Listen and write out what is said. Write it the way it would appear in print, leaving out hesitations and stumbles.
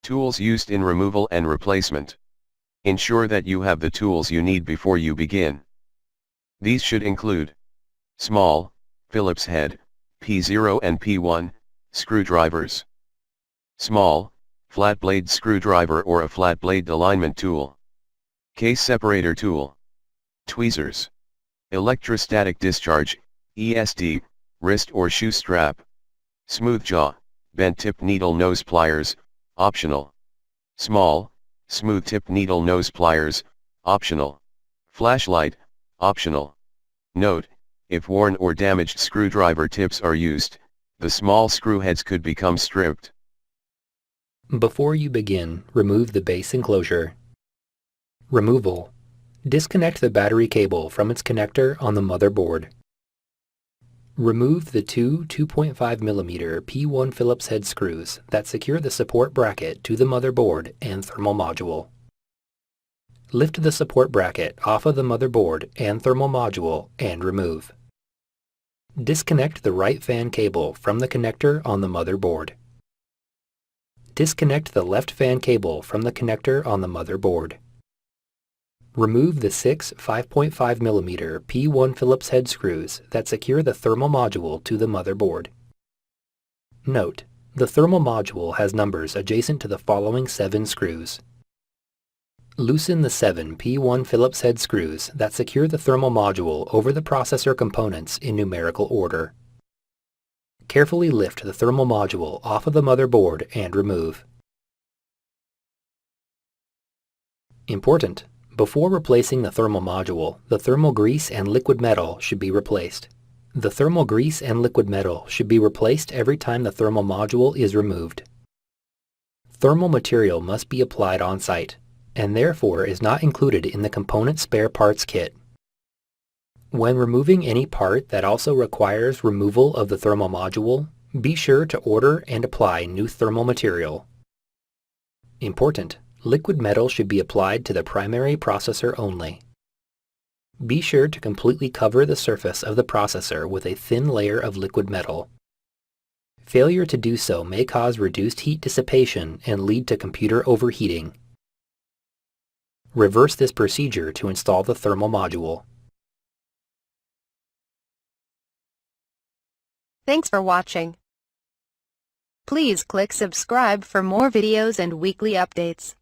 Tools used in removal and replacement. Ensure that you have the tools you need before you begin. These should include small, Phillips head, P0 and P1, screwdrivers. Small, flat blade screwdriver or a flat blade alignment tool. Case separator tool. Tweezers. Electrostatic discharge, ESD, wrist or shoe strap. Smooth jaw, bent tip needle nose pliers, optional. Small, smooth tip needle nose pliers, optional. Flashlight, optional. Note, if worn or damaged screwdriver tips are used, the small screw heads could become stripped. Before you begin, remove the base enclosure. Removal. Disconnect the battery cable from its connector on the motherboard. Remove the two 2.5mm P1 Phillips head screws that secure the support bracket to the motherboard and thermal module. Lift the support bracket off of the motherboard and thermal module and remove. Disconnect the right fan cable from the connector on the motherboard. Disconnect the left fan cable from the connector on the motherboard. Remove the 6 5.5mm P1 Phillips head screws that secure the thermal module to the motherboard. Note, the thermal module has numbers adjacent to the following 7 screws. Loosen the 7 P1 Phillips head screws that secure the thermal module over the processor components in numerical order. Carefully lift the thermal module off of the motherboard and remove. Important! Before replacing the thermal module, the thermal grease and liquid metal should be replaced. The thermal grease and liquid metal should be replaced every time the thermal module is removed. Thermal material must be applied on-site, and therefore is not included in the component spare parts kit. When removing any part that also requires removal of the thermal module, be sure to order and apply new thermal material. Important! Liquid metal should be applied to the primary processor only. Be sure to completely cover the surface of the processor with a thin layer of liquid metal. Failure to do so may cause reduced heat dissipation and lead to computer overheating. Reverse this procedure to install the thermal module. Thanks for watching. Please click subscribe for more videos and weekly updates.